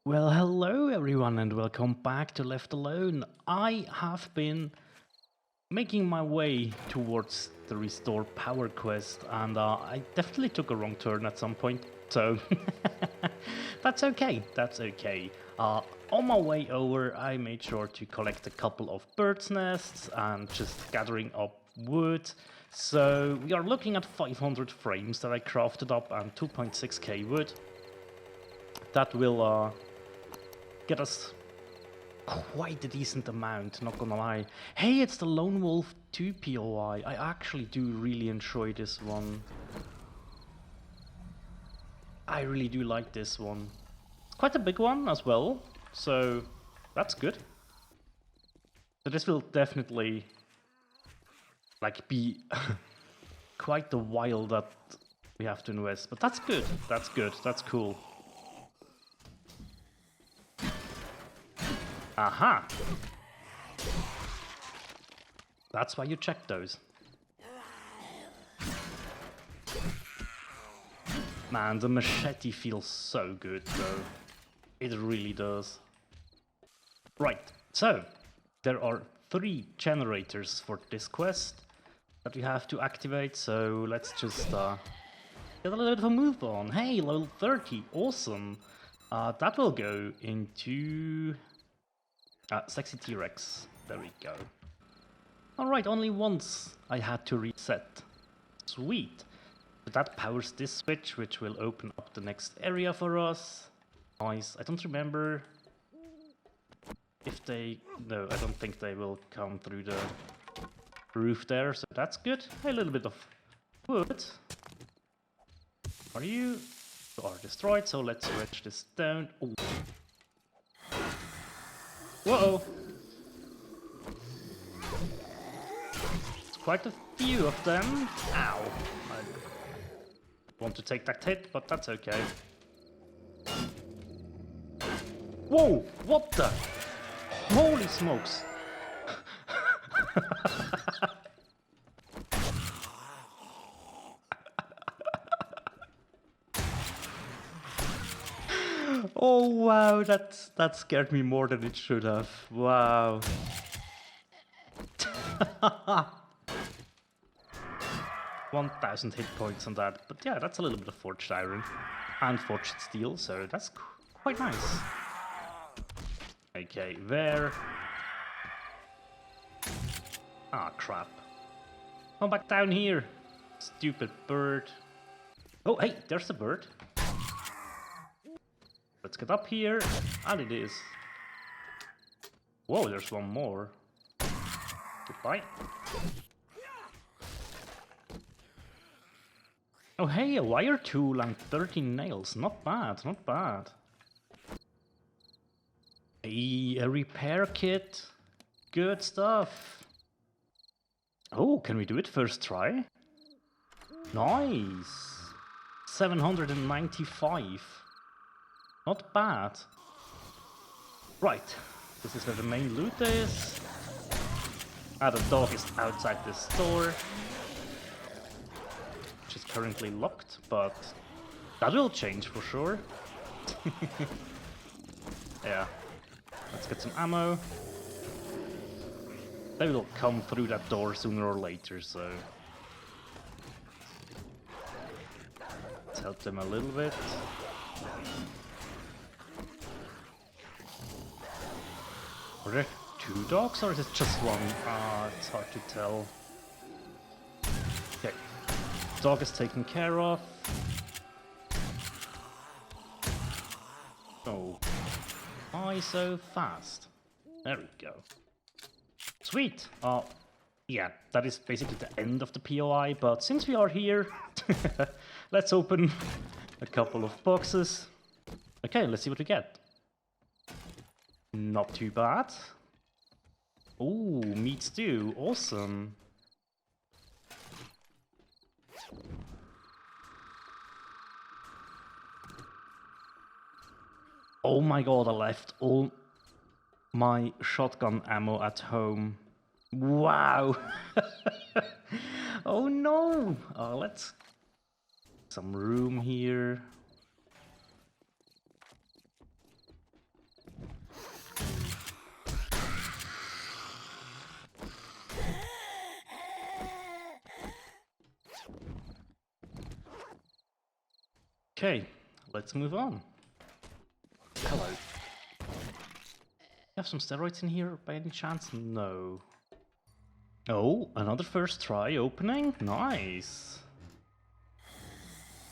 Well, hello everyone and welcome back to Left Alone. I have been making my way towards the Restore Power quest and I definitely took a wrong turn at some point, so that's okay. On my way over I made sure to collect a couple of bird's nests and just gathering up wood. So we are looking at 500 frames that I crafted up and 2.6k wood. That will get us quite a decent amount, not gonna lie. Hey, it's the Lone Wolf 2 POI. I actually do really enjoy this one. I really do like this one. It's quite a big one as well, so that's good. So this will definitely be quite the while that we have to invest, but that's good, that's cool. Aha! That's why you check those. Man, the machete feels so good though. It really does. Right, so there are 3 generators for this quest that we have to activate, so let's just get a little bit of a move on. Hey, level 30, awesome! That will go into Sexy T-Rex. There we go. Alright, only once I had to reset. Sweet. So that powers this switch, which will open up the next area for us. Nice. I don't remember if they... No, I don't think they will come through the roof there, so that's good. A little bit of wood. You are destroyed, so let's switch this down. Ooh. Whoa! It's quite a few of them. Ow! I want to take that hit, but that's okay. Whoa! What the? Holy smokes! Oh wow, that scared me more than it should have. Wow. 1000 hit points on that, but yeah, that's a little bit of forged iron and forged steel, so that's quite nice. Okay, there. Ah, crap. Come back down here, stupid bird. Oh, hey, there's a bird. Let's get up here, and it is. Whoa, there's one more. Goodbye. Oh hey, a wire tool and 13 nails. Not bad, not bad. A repair kit. Good stuff. Oh, can we do it first try? Nice. 795. Not bad. Right, this is where the main loot is. Ah, the dog is outside the store, which is currently locked, but that will change for sure. Yeah, let's get some ammo. They will come through that door sooner or later, so let's help them a little bit. Are there 2 dogs or is it just one? It's hard to tell. Okay, dog is taken care of. Oh, why so fast? There we go. Sweet! Yeah, that is basically the end of the POI, but since we are here, let's open a couple of boxes. Okay, let's see what we get. Not too bad. Ooh, meat stew, awesome. Oh my god, I left all my shotgun ammo at home. Wow! Oh no! Let's... Some room here. Okay, let's move on. Hello. You have some steroids in here by any chance? No. Oh, another first try opening? Nice.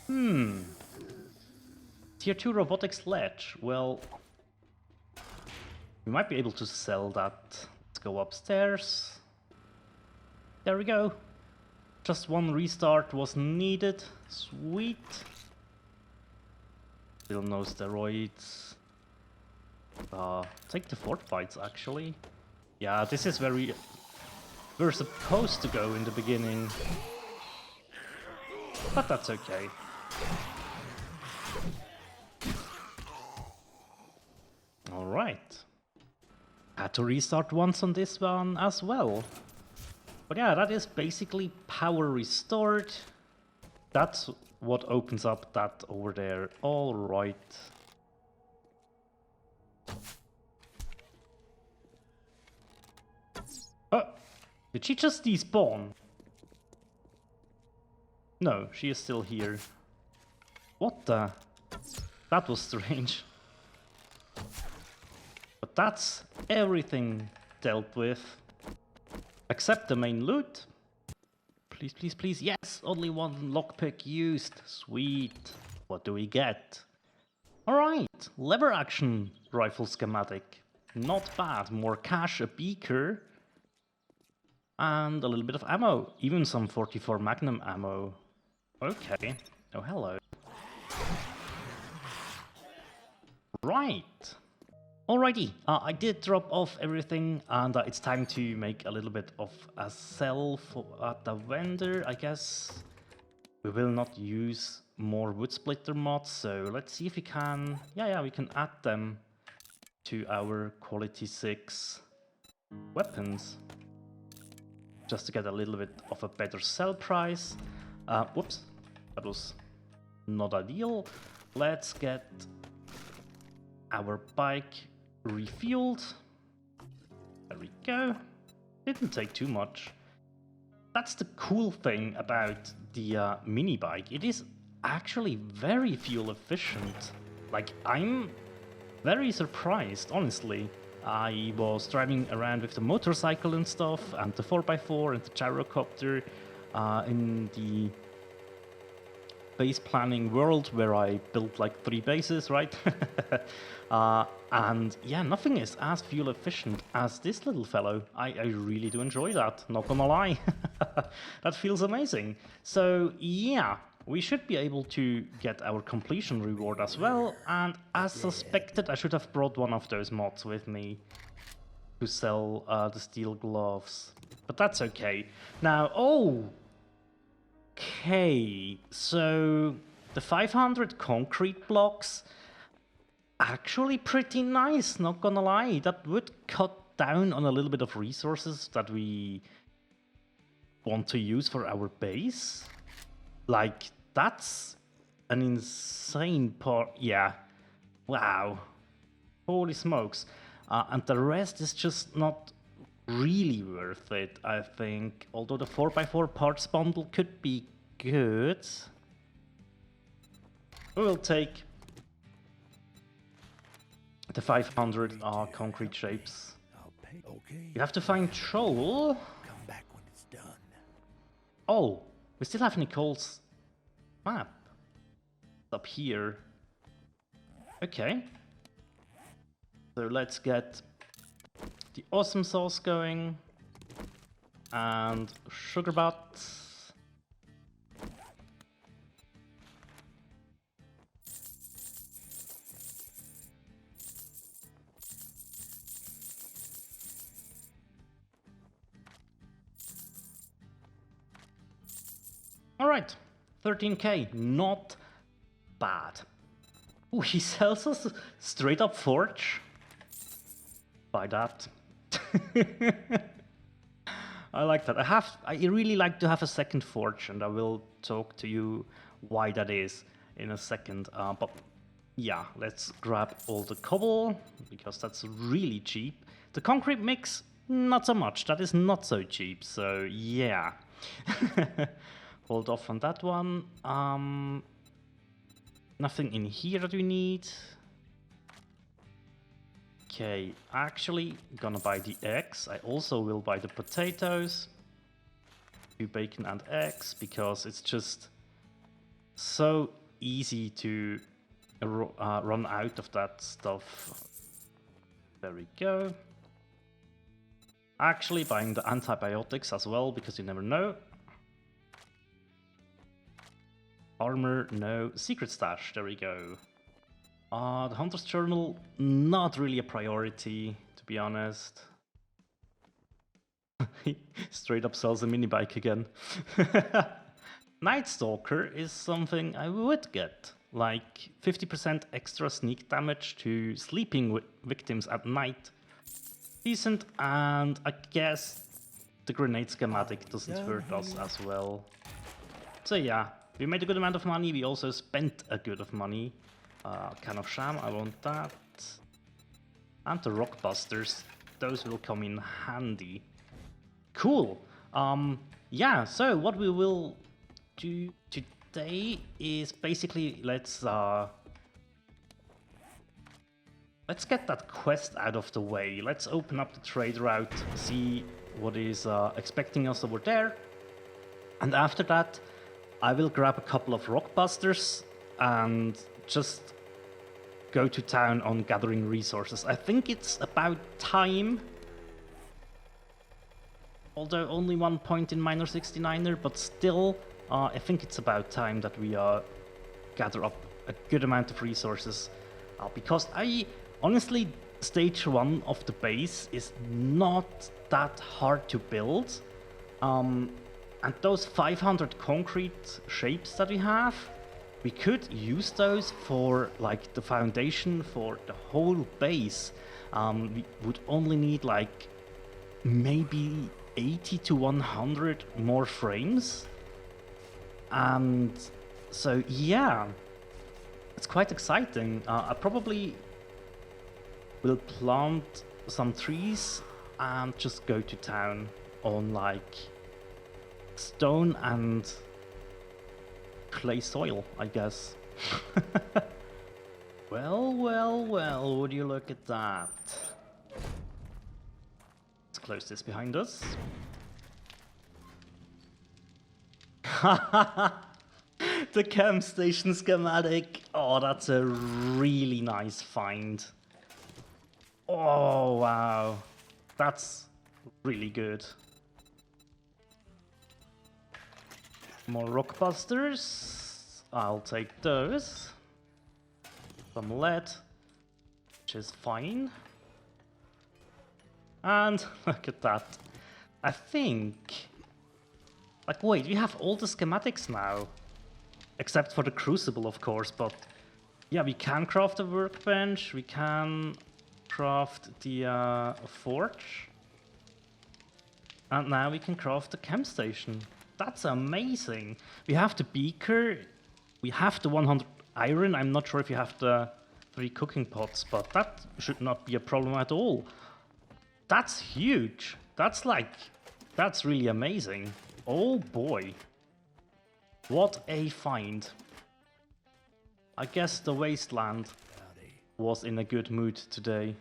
Tier 2 robotic sledge. Well, we might be able to sell that. Let's go upstairs. There we go. Just one restart was needed. Sweet. Still no steroids. Take the fort bites actually. Yeah, this is where we're supposed to go in the beginning. But that's okay. Alright. Had to restart once on this one as well. But yeah, that is basically power restored. That's what opens up that over there. Alright. Oh, did she just despawn? No, she is still here. What the? That was strange. But that's everything dealt with. Except the main loot. Please, please, please. Yes, only one lockpick used. Sweet. What do we get? Alright, lever action rifle schematic. Not bad. More cash, a beaker. And a little bit of ammo. Even some 44 Magnum ammo. Okay. Oh, hello. Right. Alrighty, I did drop off everything, and it's time to make a little bit of a sell at the vendor, I guess. We will not use more wood splitter mods, so let's see if we can... Yeah, we can add them to our quality 6 weapons. Just to get a little bit of a better sell price. Whoops, that was not ideal. Let's get our bike refueled. There we go. Didn't take too much. That's the cool thing about the mini bike. It is actually very fuel efficient. Like, I'm very surprised, honestly. I was driving around with the motorcycle and stuff, and the 4x4 and the gyrocopter in the base planning world where I built like 3 bases, right? And yeah, nothing is as fuel efficient as this little fellow. I really do enjoy that, not gonna lie. That feels amazing. So yeah, we should be able to get our completion reward as well, and as suspected, I should have brought one of those mods with me to sell the steel gloves. But that's okay. Now, okay, so the 500 concrete blocks, actually pretty nice, not gonna lie. That would cut down on a little bit of resources that we want to use for our base. Like, that's an insane part. Yeah, wow, holy smokes. And the rest is just not really worth it, I think. Although the 4x4 parts bundle could be good. We will take the 500 concrete shapes. You have to find Troll. Come back when it's done. Oh, we still have Nicole's map. It's up here. Okay. So let's get the awesome sauce going. And sugar butts. Alright, 13k, not bad. Ooh, he sells us straight up forge. Buy that. I like that. I really like to have a second forge, and I will talk to you why that is in a second. But yeah, let's grab all the cobble, because that's really cheap. The concrete mix, not so much. That is not so cheap, so yeah. Hold off on that one. Nothing in here that we need. Okay, actually gonna buy the eggs. I also will buy the potatoes. 2 bacon and eggs, because it's just so easy to run out of that stuff. There we go. Actually buying the antibiotics as well, because you never know. Armor, no. Secret stash, there we go. The Hunter's Journal, not really a priority, to be honest. He straight up sells a mini bike again. Night Stalker is something I would get. Like 50% extra sneak damage to sleeping victims at night. Decent, and I guess the grenade schematic doesn't hurt us as well. So yeah, we made a good amount of money, we also spent a good of money. Can of Sham, I want that. And the Rockbusters, those will come in handy. Cool. Yeah, so what we will do today is basically let's get that quest out of the way. Let's open up the trade route, see what is expecting us over there. And after that, I will grab a couple of Rockbusters and just go to town on gathering resources. I think it's about time. Although only 1 point in minor 69er, but still, I think it's about time that we gather up a good amount of resources. Because honestly, stage 1 of the base is not that hard to build. And those 500 concrete shapes that we have, we could use those for like the foundation for the whole base. We would only need like maybe 80 to 100 more frames. And so yeah, it's quite exciting. I probably will plant some trees and just go to town on like stone and clay soil, I guess. Well, would you look at that? Let's close this behind us. The camp station schematic. Oh, that's a really nice find. Oh, wow. That's really good. More Rockbusters. I'll take those. Some lead, which is fine. And look at that. I think... Like, wait, we have all the schematics now. Except for the Crucible, of course, but... Yeah, we can craft a workbench, we can craft the forge. And now we can craft the camp station. That's amazing. We have the beaker, we have the 100 iron. I'm not sure if you have the 3 cooking pots, but that should not be a problem at all. That's huge. That's really amazing. Oh boy. What a find. I guess the Wasteland was in a good mood today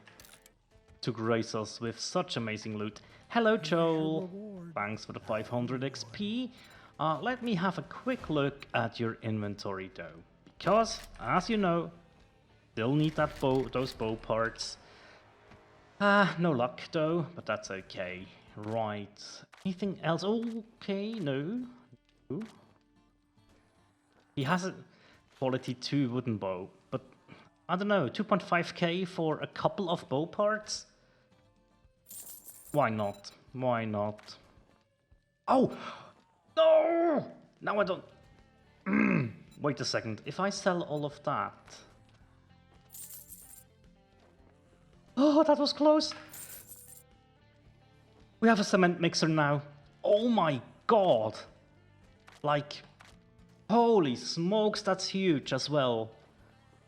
to grace us with such amazing loot. Hello, Joel. Thanks for the 500 XP. Let me have a quick look at your inventory though, because as you know, still need those bow parts. No luck though, but that's okay. Right. Anything else? Okay, no. Ooh. He has a quality 2 wooden bow, but I don't know, 2.5k for a couple of bow parts? Why not? Why not? Oh! No! Now I don't... Wait a second, if I sell all of that... Oh, that was close! We have a cement mixer now. Oh my god! Like... Holy smokes, that's huge as well.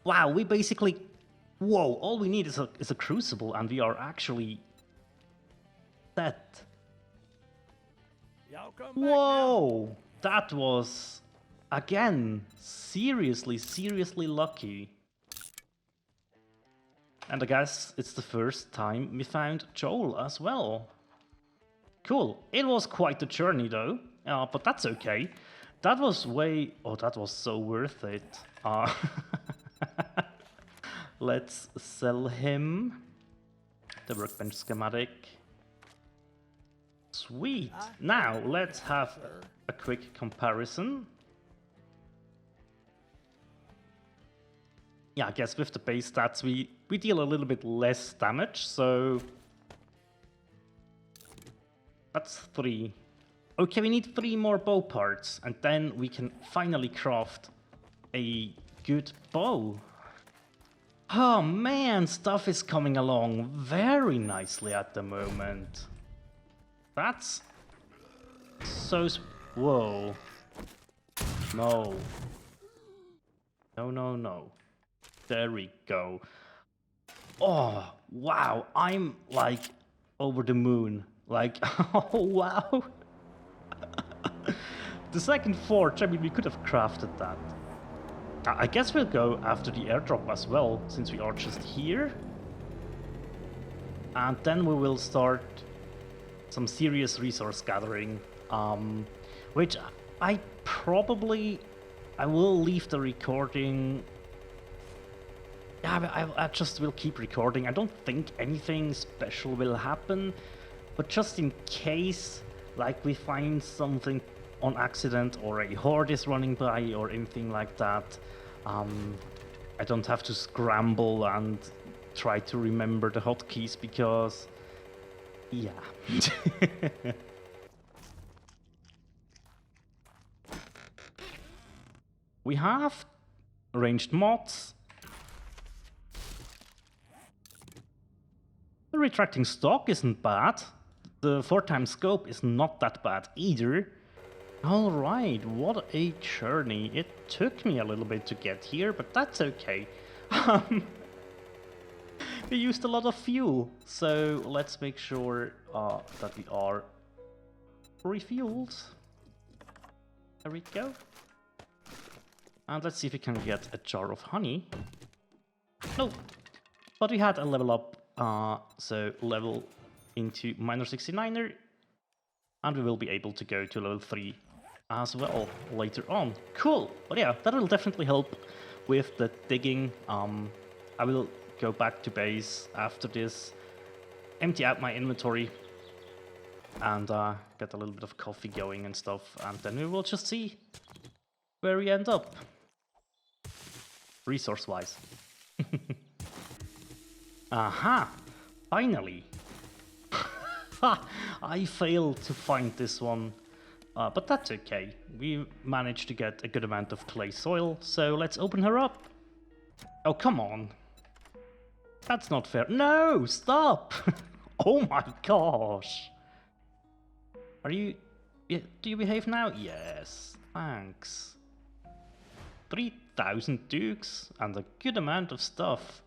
Wow, we basically... Whoa, all we need is a crucible and we are actually... set. Whoa! That was again, seriously lucky. And I guess it's the first time we found Joel as well. Cool. It was quite a journey though, but that's okay. That was that was so worth it. Let's sell him the workbench schematic. Sweet. Now let's have a quick comparison. Yeah, I guess with the base stats we deal a little bit less damage, so that's 3. Okay, we need 3 more bow parts, and then we can finally craft a good bow. Oh man, stuff is coming along very nicely at the moment. That's so... Whoa. No. No. There we go. Oh, wow. I'm like over the moon. Like, oh wow. The second forge, I mean, we could have crafted that. I guess we'll go after the airdrop as well, since we are just here. And then we will start some serious resource gathering, which I will leave the recording. Yeah, I just will keep recording. I don't think anything special will happen, but just in case, like, we find something on accident or a horde is running by or anything like that, I don't have to scramble and try to remember the hotkeys because, yeah. We have ranged mods. The retracting stock isn't bad. The 4x scope is not that bad either. Alright, what a journey. It took me a little bit to get here, but that's okay. We used a lot of fuel, so let's make sure that we are refueled. There we go. And let's see if we can get a jar of honey. No, but we had a level up, so level into minor 69er, and we will be able to go to level 3 as well later on. Cool, but yeah, that will definitely help with the digging. I will go back to base after this, empty out my inventory, and get a little bit of coffee going and stuff, and then we will just see where we end up, resource-wise. Aha! Finally! I failed to find this one, but that's okay. We managed to get a good amount of clay soil, so let's open her up. Oh, come on. That's not fair. No, stop! Oh my gosh! Are you... Do you behave now? Yes, thanks. 3,000 dukes and a good amount of stuff.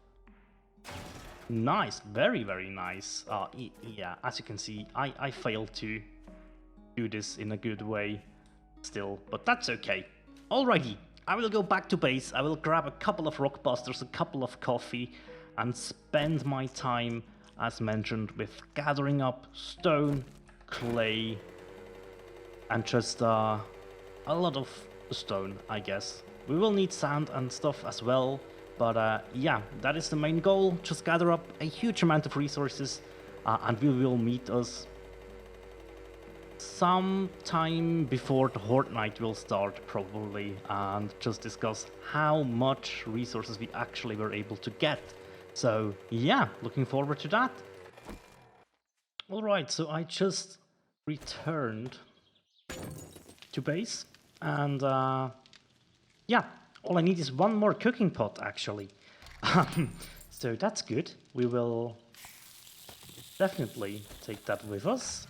Nice, very nice. Yeah, as you can see, I failed to do this in a good way still, but that's okay. Alrighty, I will go back to base, I will grab a couple of rockbusters, a couple of coffee, and spend my time, as mentioned, with gathering up stone, clay, and just a lot of stone, I guess. We will need sand and stuff as well, but yeah, that is the main goal. Just gather up a huge amount of resources, and we will meet us sometime before the Horde night will start, probably, and just discuss how much resources we actually were able to get. So yeah, looking forward to that. Alright, so I just returned to base, and yeah, all I need is one more cooking pot, actually. So that's good. We will definitely take that with us,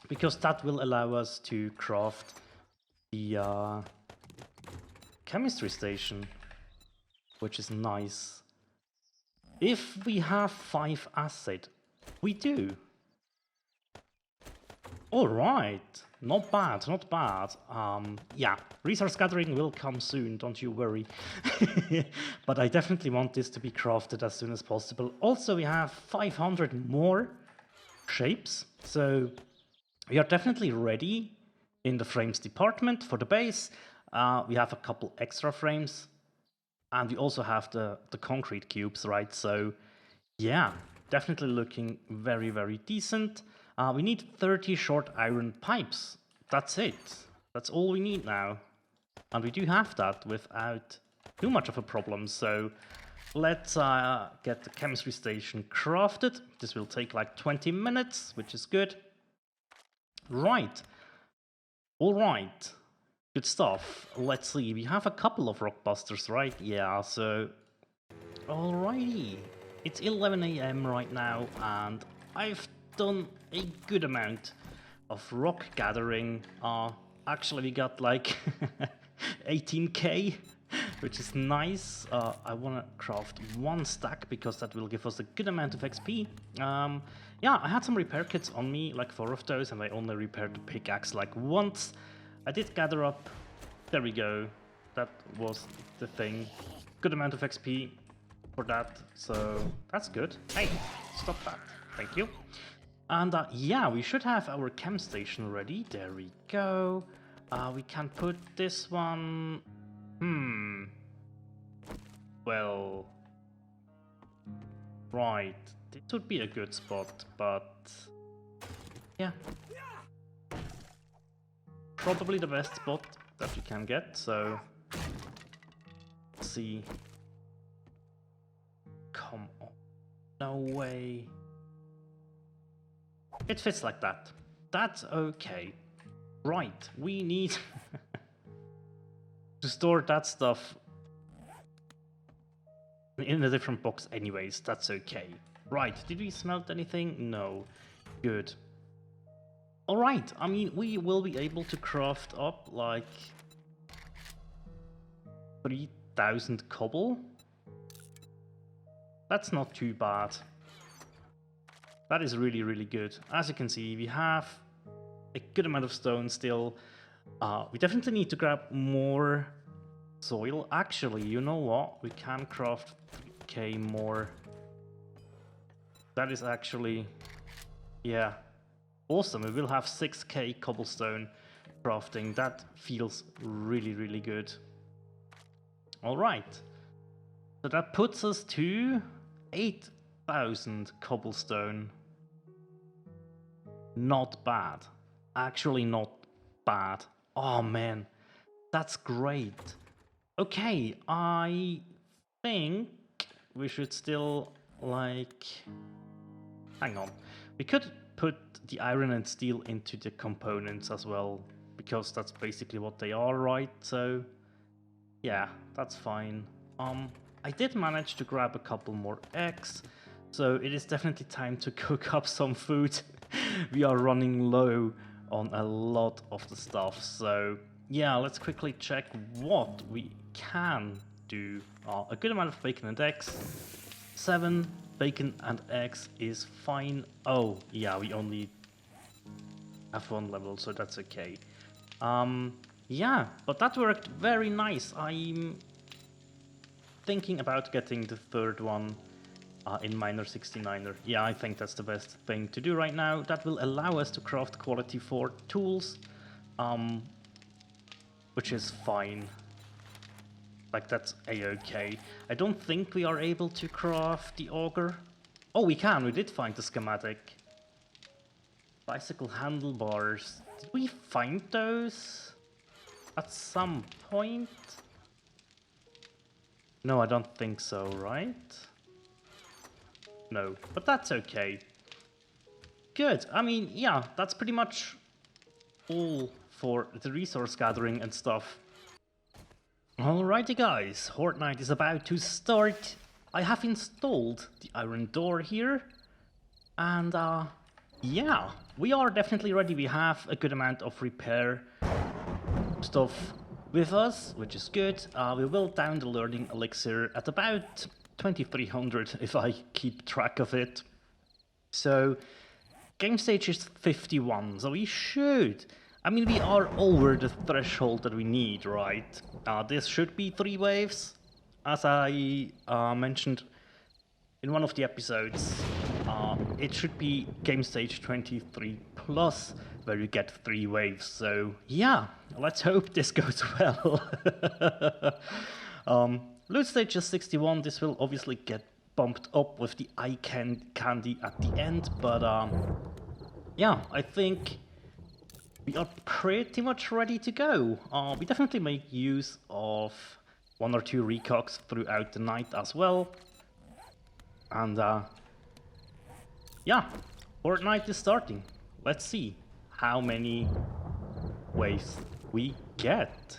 because that will allow us to craft the chemistry station, which is nice. If we have 5 acid, we do. Alright, not bad, not bad. Yeah, resource gathering will come soon, don't you worry. But I definitely want this to be crafted as soon as possible. Also, we have 500 more shapes, so we are definitely ready in the frames department for the base. We have a couple extra frames, and we also have the concrete cubes, right? So yeah, definitely looking very, very decent. We need 30 short iron pipes. That's it. That's all we need now. And we do have that without too much of a problem. So let's get the chemistry station crafted. This will take like 20 minutes, which is good. Right. All right. Good stuff. Let's see. We have a couple of rock busters, right? Yeah, so... Alrighty. It's 11 AM right now, and I've done a good amount of rock gathering. Actually, we got like 18k, which is nice. I want to craft one stack because that will give us a good amount of XP. Yeah, I had some repair kits on me, like 4 of those, and I only repaired the pickaxe like once. I did gather up. There we go. That was the thing. Good amount of XP for that, so that's good. Hey, stop that. Thank you. And yeah, we should have our chem station ready. There we go. We can put this one... Well... Right. This would be a good spot, but... Yeah. Probably the best spot that we can get, so... Let's see... Come on. No way. It fits like that. That's okay. Right, we need to store that stuff in a different box anyways. That's okay. Right, did we smelt anything? No. Good. Alright, I mean, we will be able to craft up like 3,000 cobble. That's not too bad. That is really, really good. As you can see, we have a good amount of stone still. We definitely need to grab more soil. Actually, you know what? We can craft 3k more. That is actually... Yeah. Awesome. We will have 6k cobblestone crafting. That feels really, really good. Alright. So that puts us to 8,000 cobblestone. Not bad. Actually not bad. Oh man, that's great. Okay, I think we should still like... Hang on. We could put the iron and steel into the components as well, because that's basically what they are, right? So yeah, that's fine. I did manage to grab a couple more eggs, so it is definitely time to cook up some food. We are running low on a lot of the stuff, so yeah, let's quickly check what we can do. A good amount of bacon and eggs. 7 bacon and eggs is fine. Oh yeah, we only have 1 level, so that's okay. Yeah, but that worked very nice. I'm thinking about getting the 3rd one in Miner 69er. Yeah, I think that's the best thing to do right now. That will allow us to craft quality 4 tools, which is fine. Like, that's a-okay. I don't think we are able to craft the auger. Oh, we can. We did find the schematic. Bicycle handlebars. Did we find those at some point? No, I don't think so, right? No, but that's okay. Good. I mean, yeah, that's pretty much all for the resource gathering and stuff. Alrighty guys, Horde Night is about to start. I have installed the iron door here. And yeah, we are definitely ready. We have a good amount of repair stuff with us, which is good. We will down the learning elixir at about 2300 if I keep track of it. So game stage is 51, so we should. I mean, we are over the threshold that we need, right? This should be 3 waves, as I mentioned in one of the episodes. It should be game stage 23 plus, where you get 3 waves. So yeah, let's hope this goes well. Loot stage is 61. This will obviously get bumped up with the eye candy at the end, but yeah, I think we are pretty much ready to go. We definitely make use of 1 or 2 recogs throughout the night as well. And yeah, Horde night is starting. Let's see how many waves we get.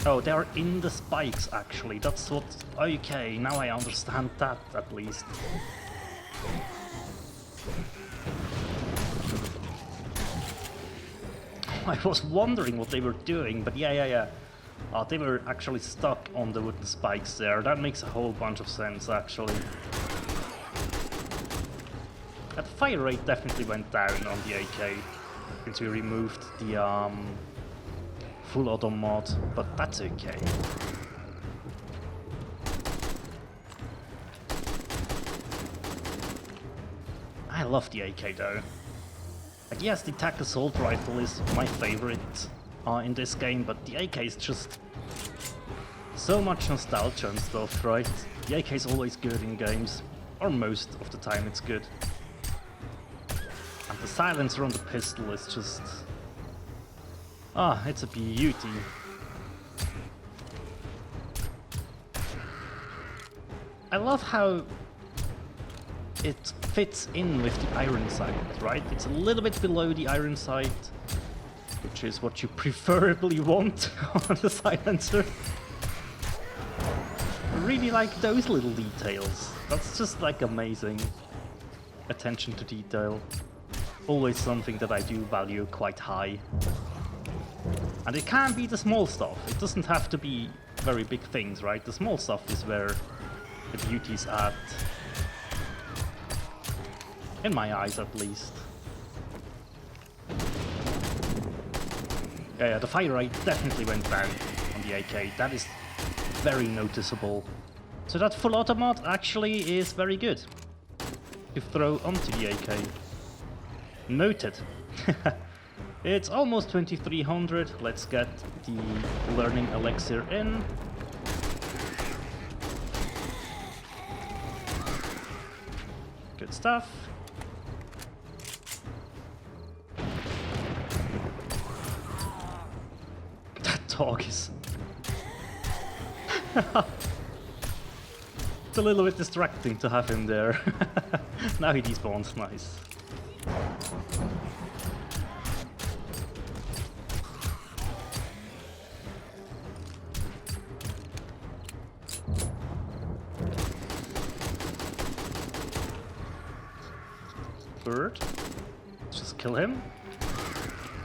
Oh, they are in the spikes actually. That's what... Okay, now I understand that at least. I was wondering what they were doing, but yeah. They were actually stuck on the wooden spikes there. That makes a whole bunch of sense actually. That fire rate definitely went down on the AK since we removed the full auto mod, but that's okay. I love the AK though. Like, yes, the TAC assault rifle is my favorite in this game, but the AK is just so much nostalgia and stuff, right? The AK is always good in games, or most of the time it's good. And the silencer on the pistol is just... it's a beauty. I love how it fits in with the iron sight, right? It's a little bit below the iron sight, which is what you preferably want on the silencer. I really like those little details. That's just like amazing. Attention to detail. Always something that I do value quite high. And it can be the small stuff. It doesn't have to be very big things, right? The small stuff is where the beauty's at. In my eyes, at least. Yeah, the fire rate definitely went down on the AK. That is very noticeable. So that full auto mod actually is very good to throw onto the AK. Noted. It's almost 2300. Let's get the learning elixir in. Good stuff. That dog is... It's a little bit distracting to have him there. Now he despawns, nice. Bird. Let's just kill him.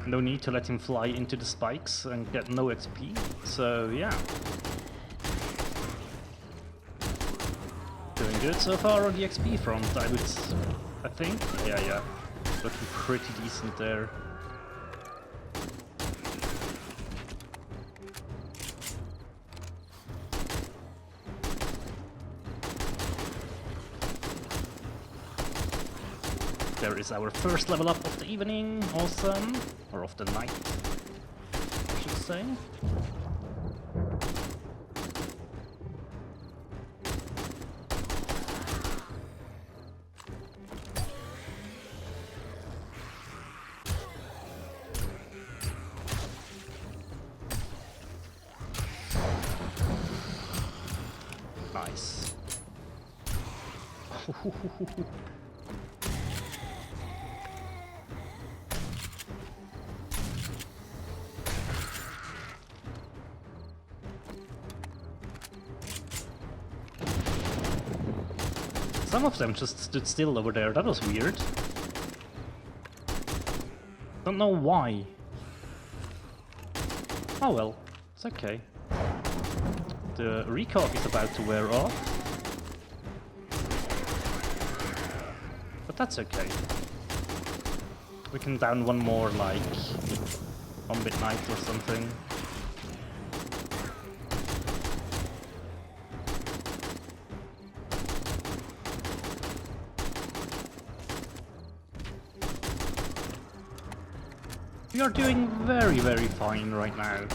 No need to let him fly into the spikes and get no XP, so yeah. Doing good so far on the XP front, I think. Yeah. Looking pretty decent there. There is our first level up of the evening, awesome. Or of the night, I should say. Nice. Some of them just stood still over there, that was weird. Don't know why. Oh well, it's okay. The recog is about to wear off. But that's okay. We can down one more, like, on midnight or something. We are doing very, very fine right now. I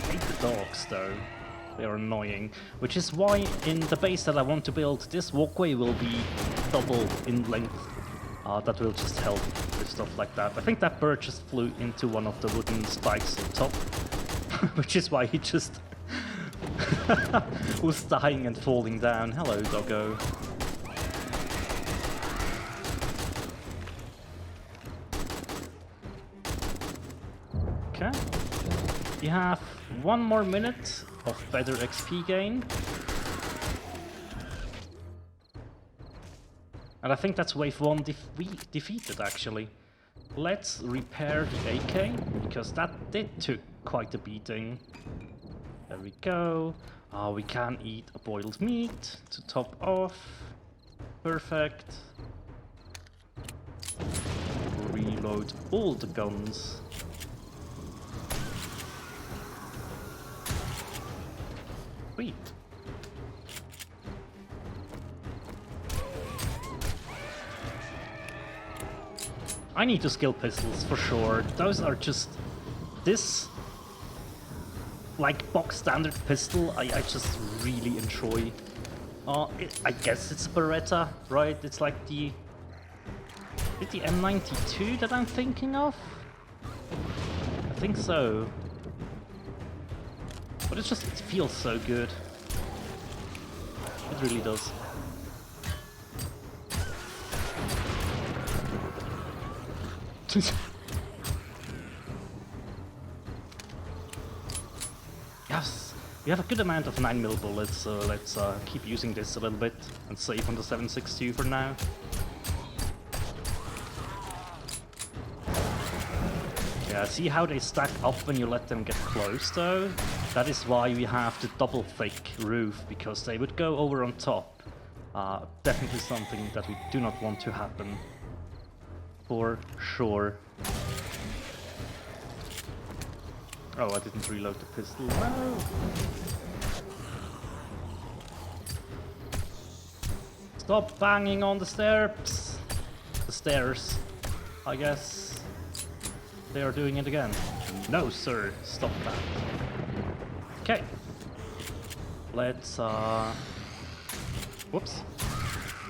hate the dogs, though. They are annoying. Which is why in the base that I want to build, this walkway will be double in length. That will just help with stuff like that. I think that bird just flew into one of the wooden spikes on top. Which is why he just was dying and falling down. Hello, doggo. Okay. You have 1 more minute of better XP gain. And I think that's wave 1 defeated, actually. Let's repair the AK, because that did took quite a beating. There we go. We can eat a boiled meat to top off. Perfect. Reload all the guns. Sweet. I need to skill pistols for sure. Those are just this like box standard pistol I just really enjoy. I guess it's a Beretta, right? It's like the... Is it the M92 that I'm thinking of? I think so. But it feels so good. It really does. Yes, we have a good amount of 9mm bullets, so let's keep using this a little bit and save on the 7.62 for now. Yeah, see how they stack up when you let them get close though? That is why we have the double thick roof, because they would go over on top. Definitely something that we do not want to happen. For sure. Oh, I didn't reload the pistol. No! Stop banging on the stairs! The stairs, I guess. They are doing it again. No, sir, stop that. Okay. Let's, whoops.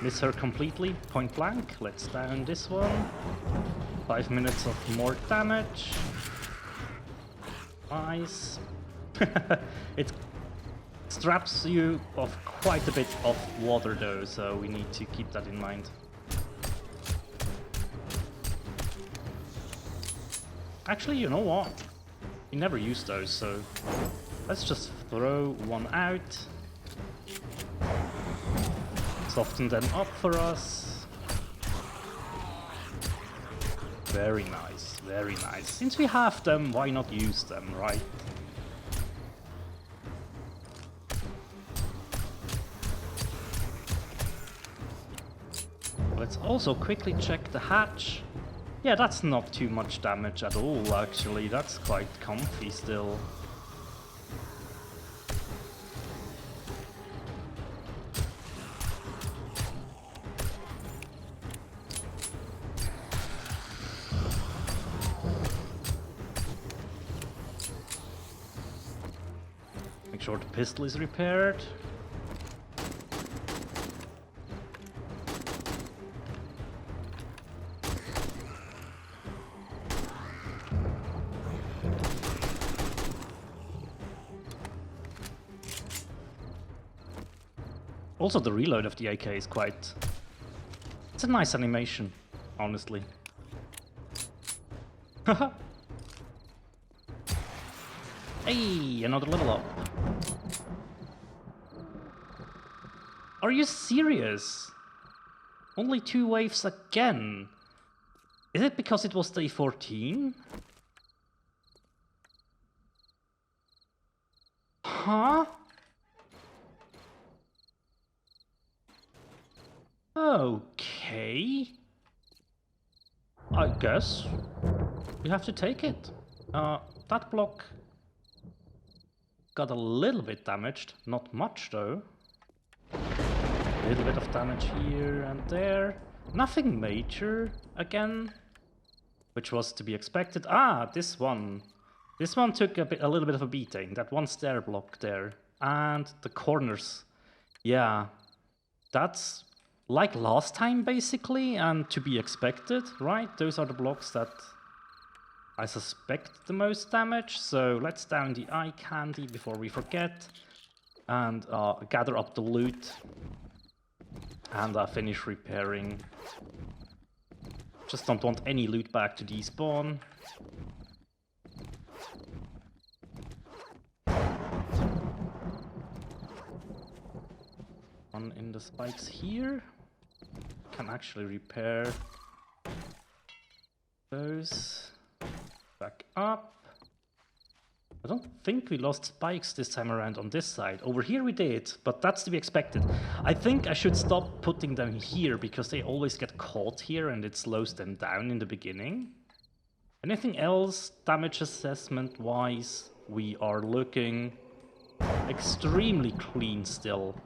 Miss her completely, point blank. Let's down this one. 5 minutes of more damage. Nice. It straps you of quite a bit of water though, so we need to keep that in mind. Actually, you know what? We never use those, so let's just throw one out. Soften them up for us. Very nice, very nice. Since we have them, why not use them, right? Let's also quickly check the hatch. Yeah, that's not too much damage at all, actually. That's quite comfy still. Make sure the pistol is repaired. Also, the reload of the AK is quite... It's a nice animation, honestly. Haha! Hey, another level up. Are you serious? Only 2 waves again? Is it because it was day 14? Huh? Okay. I guess we have to take it. That block got a little bit damaged, not much though. A little bit of damage here and there. Nothing major again, which was to be expected. Ah, this one. This one took a little bit of a beating. That one stair block there. And the corners. Yeah, that's like last time basically, and to be expected, right? Those are the blocks that I suspect the most damage. So let's down the eye candy before we forget. And gather up the loot. And finish repairing. Just don't want any loot back to despawn. One in the spikes here. Can actually repair those. Back up. I don't think we lost spikes this time around on this side. Over here we did, but that's to be expected. I think I should stop putting them here because they always get caught here and it slows them down in the beginning. Anything else damage assessment wise? We are looking extremely clean still.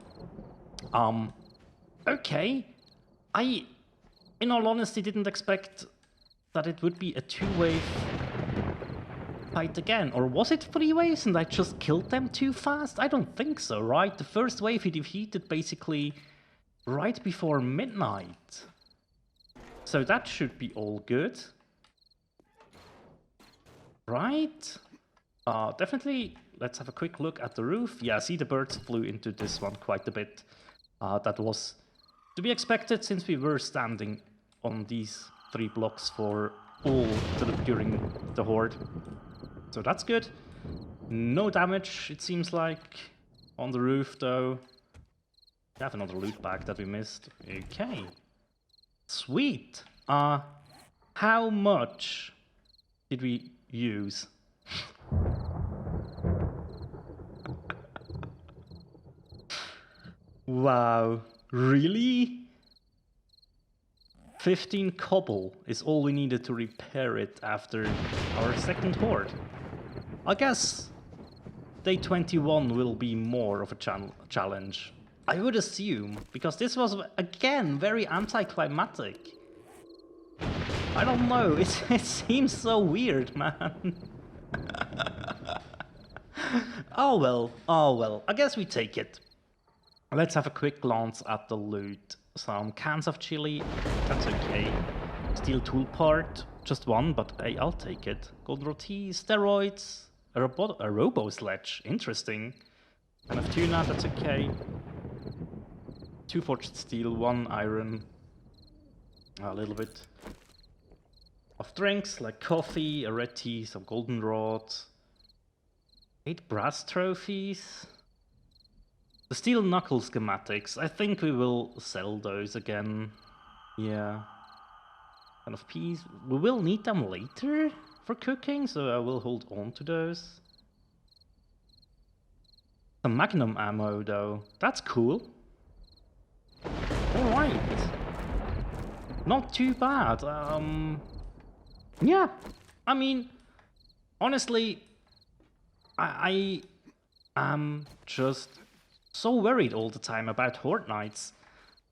Okay. I, in all honesty, didn't expect that it would be a two-wave fight again. Or was it 3 waves and I just killed them too fast? I don't think so, right? The first wave he defeated basically right before midnight. So that should be all good. Right? Definitely, let's have a quick look at the roof. Yeah, see the birds flew into this one quite a bit. That was to be expected since we were standing on these 3 blocks for all during the Horde. So that's good. No damage, it seems like, on the roof though. We have another loot bag that we missed. Okay. Sweet. How much did we use? Wow, really? 15 cobble is all we needed to repair it after our second Horde. I guess day 21 will be more of a challenge. I would assume, because this was, again, very anticlimactic. I don't know, it seems so weird, man. Oh well, I guess we take it. Let's have a quick glance at the loot. Some cans of chili, that's okay. Steel tool part, just one, but hey, I'll take it. Gold roti, steroids, a robo sledge, interesting. Kind of tuna, that's okay. 2 forged steel, 1 iron. A little bit of drinks like coffee, a red tea, some goldenrod. 8 brass trophies. The steel knuckle schematics, I think we will sell those again. Yeah. Kind of peas. We will need them later for cooking, so I will hold on to those. Some magnum ammo though, that's cool. Alright. Not too bad. Yeah, I mean, honestly, I am just so worried all the time about Horde nights,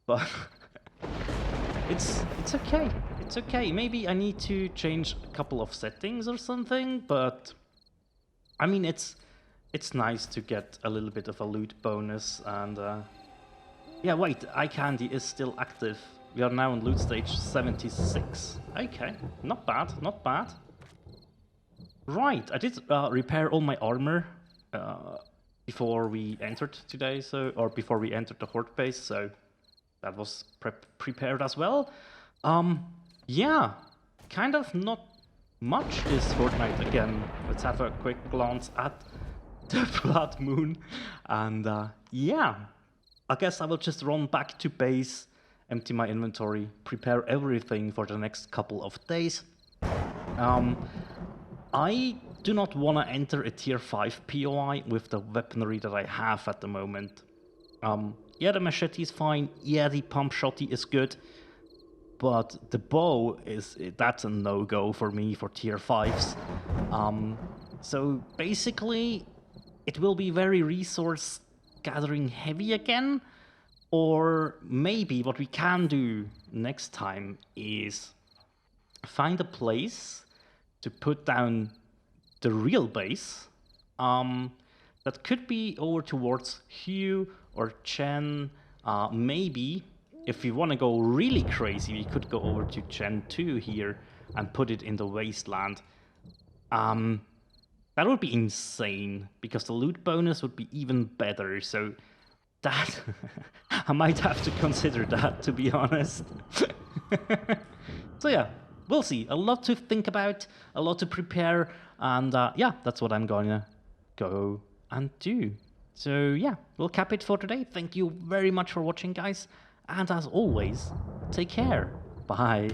but it's okay. It's okay. Maybe I need to change a couple of settings or something, but I mean it's nice to get a little bit of a loot bonus. And yeah, wait, eye candy is still active. We are now on loot stage 76. Okay, not bad, not bad. Right, I did repair all my armor before we entered today, or before we entered the Horde base, so that was prepared as well. Yeah, kind of not much this Horde night again. Let's have a quick glance at the Blood Moon, and yeah, I guess I will just run back to base empty my inventory, prepare everything for the next couple of days. I do not want to enter a tier 5 POI with the weaponry that I have at the moment. Yeah, the machete is fine, yeah, the pump shotty is good, but the bow that's a no-go for me for tier 5s. So basically, it will be very resource gathering heavy again, or maybe what we can do next time is find a place to put down the real base. That could be over towards Hugh or Chen. Maybe if we want to go really crazy, we could go over to Chen 2 here and put it in the wasteland. That would be insane, because the loot bonus would be even better, so that I might have to consider that, to be honest. So yeah, we'll see. A lot to think about, a lot to prepare, and yeah, that's what I'm gonna go and do. So yeah, we'll cap it for today. Thank you very much for watching, guys, and as always, take care. Bye.